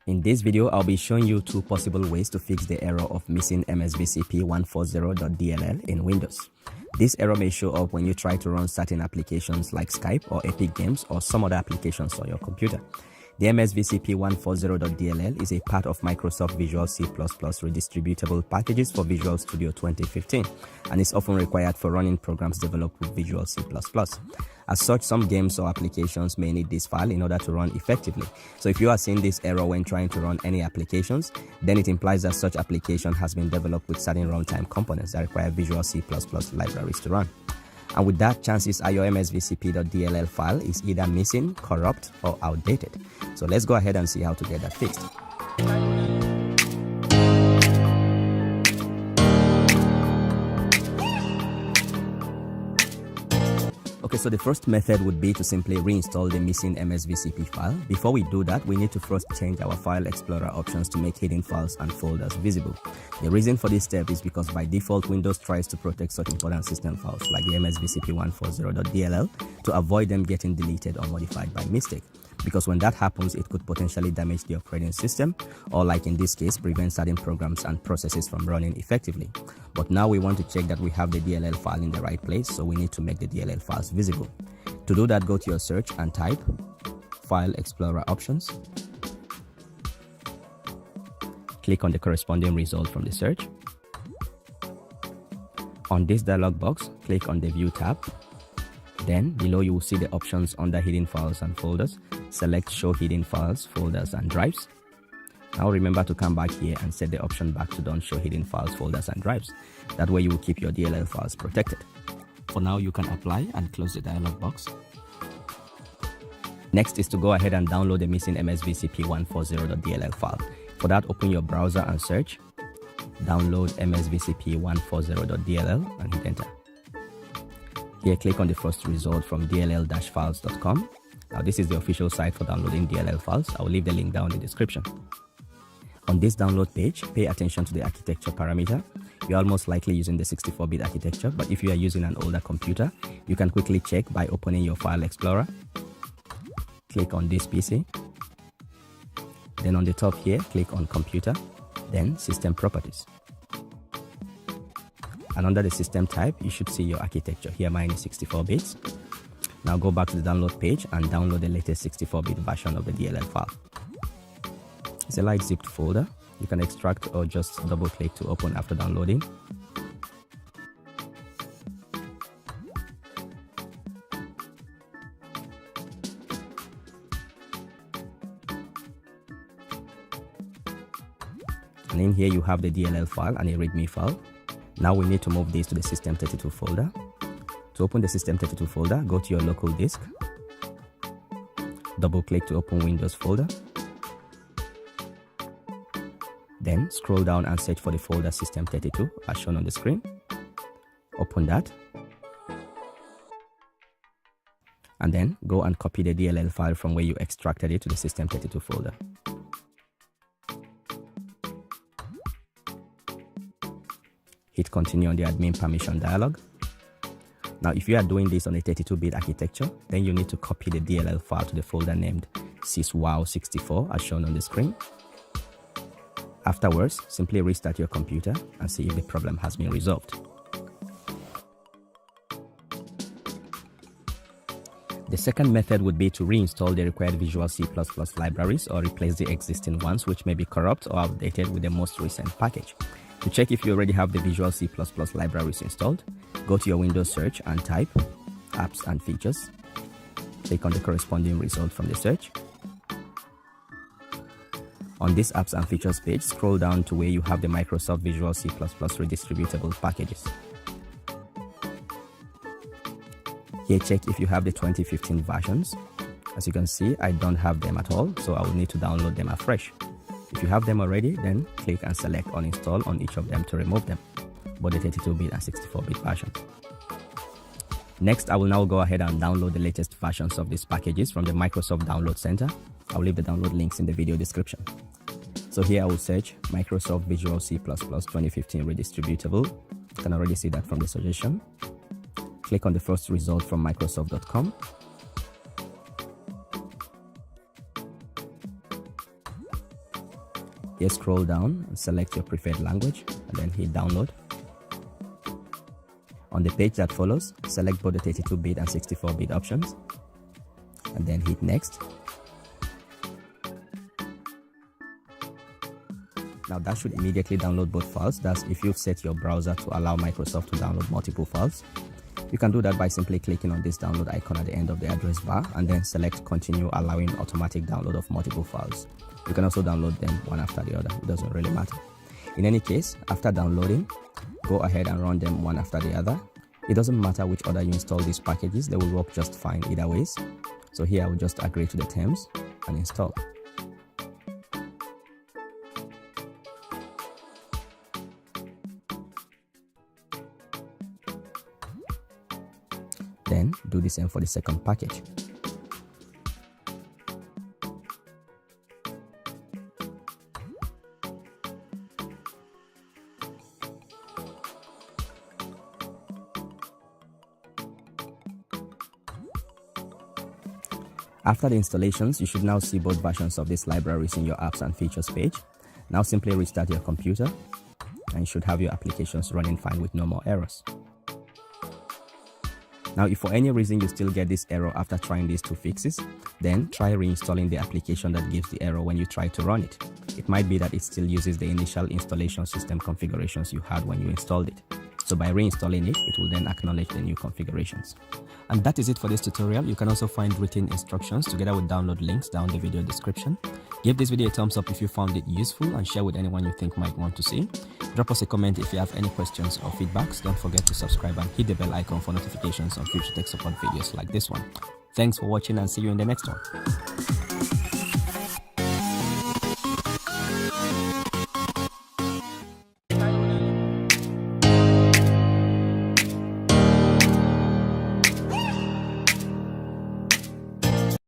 In this video, I'll be showing you two possible ways to fix the error of missing MSVCP140.dll in Windows. This error may show up when you try to run certain applications like Skype or Epic Games or some other applications on your computer. The MSVCP140.dll is a part of Microsoft Visual C++ redistributable packages for Visual Studio 2015 and is often required for running programs developed with Visual C++. As such, some games or applications may need this file in order to run effectively. So if you are seeing this error when trying to run any applications, then it implies that such application has been developed with certain runtime components that require Visual C++ libraries to run. And with that, chances are your MSVCP.dll file is either missing, corrupt, or outdated. So let's go ahead and see how to get that fixed. Okay, so the first method would be to simply reinstall the missing MSVCP file. Before we do that, we need to first change our File Explorer options to make hidden files and folders visible. The reason for this step is because by default, Windows tries to protect such important system files like the MSVCP140.dll to avoid them getting deleted or modified by mistake. Because when that happens, it could potentially damage the operating system, or like in this case, prevent certain programs and processes from running effectively. But now we want to check that we have the DLL file in the right place, so we need to make the DLL files visible. To do that, go to your search and type File Explorer Options. Click on the corresponding result from the search. On this dialog box, click on the View tab. Then below you will see the options under Hidden Files and Folders. Select Show Hidden Files, Folders and Drives. Now remember to come back here and set the option back to Don't Show Hidden Files, Folders and Drives. That way you will keep your DLL files protected. For now, you can apply and close the dialog box. Next is to go ahead and download the missing MSVCP140.dll file. For that, open your browser and search Download MSVCP140.dll and hit enter. Here, click on the first result from dll-files.com. Now, this is the official site for downloading DLL files. I will leave the link down in the description. On this download page, pay attention to the architecture parameter. You're almost likely using the 64-bit architecture, but if you are using an older computer, you can quickly check by opening your File Explorer. Click on this PC. Then on the top here, click on Computer, then System Properties. And under the system type, you should see your architecture. Here mine is 64 bits. Now go back to the download page and download the latest 64-bit version of the DLL file. It's a light zipped folder. You can extract or just double click to open after downloading. And in here you have the DLL file and a README file. Now we need to move this to the System32 folder. To open the System32 folder, go to your local disk. Double click to open Windows folder. Then scroll down and search for the folder System32 as shown on the screen. Open that. And then go and copy the DLL file from where you extracted it to the System32 folder. Hit continue on the admin permission dialog. Now, if you are doing this on a 32-bit architecture, then you need to copy the DLL file to the folder named syswow64 as shown on the screen. Afterwards, simply restart your computer and see if the problem has been resolved. The second method would be to reinstall the required Visual C++ libraries or replace the existing ones which may be corrupt or outdated with the most recent package. To check if you already have the Visual C++ libraries installed, go to your Windows search and type Apps and Features. Click on the corresponding result from the search. On this Apps and Features page, scroll down to where you have the Microsoft Visual C++ redistributable packages. Here, check if you have the 2015 versions. As you can see, I don't have them at all, so I will need to download them afresh. If you have them already, then click and select Uninstall on each of them to remove them, both the 32-bit and 64-bit versions. Next, I will now go ahead and download the latest versions of these packages from the Microsoft Download Center. I'll leave the download links in the video description. So here I will search Microsoft Visual C++ 2015 redistributable. You can already see that from the suggestion. Click on the first result from Microsoft.com. Here scroll down and select your preferred language and then hit download. On the page that follows, select both the 32-bit and 64-bit options and then hit next. Now that should immediately download both files. That's if you've set your browser to allow Microsoft to download multiple files. You can do that by simply clicking on this download icon at the end of the address bar and then select continue allowing automatic download of multiple files. You can also download them one after the other. It doesn't really matter. In any case, after downloading, go ahead and run them one after the other. It doesn't matter which order you install these packages, they will work just fine either ways. So here I will just agree to the terms and install. Then do the same for the second package. After the installations, you should now see both versions of these libraries in your apps and features page. Now simply restart your computer and you should have your applications running fine with no more errors. Now, if for any reason you still get this error after trying these two fixes, then try reinstalling the application that gives the error when you try to run it. It might be that it still uses the initial installation system configurations you had when you installed it. So by reinstalling it, it will then acknowledge the new configurations. And that is it for this tutorial. You can also find written instructions together with download links down the video description. Give this video a thumbs up if you found it useful and share with anyone you think might want to see. Drop us a comment if you have any questions or feedbacks. Don't forget to subscribe and hit the bell icon for notifications on future tech support videos like this one. Thanks for watching and see you in the next one.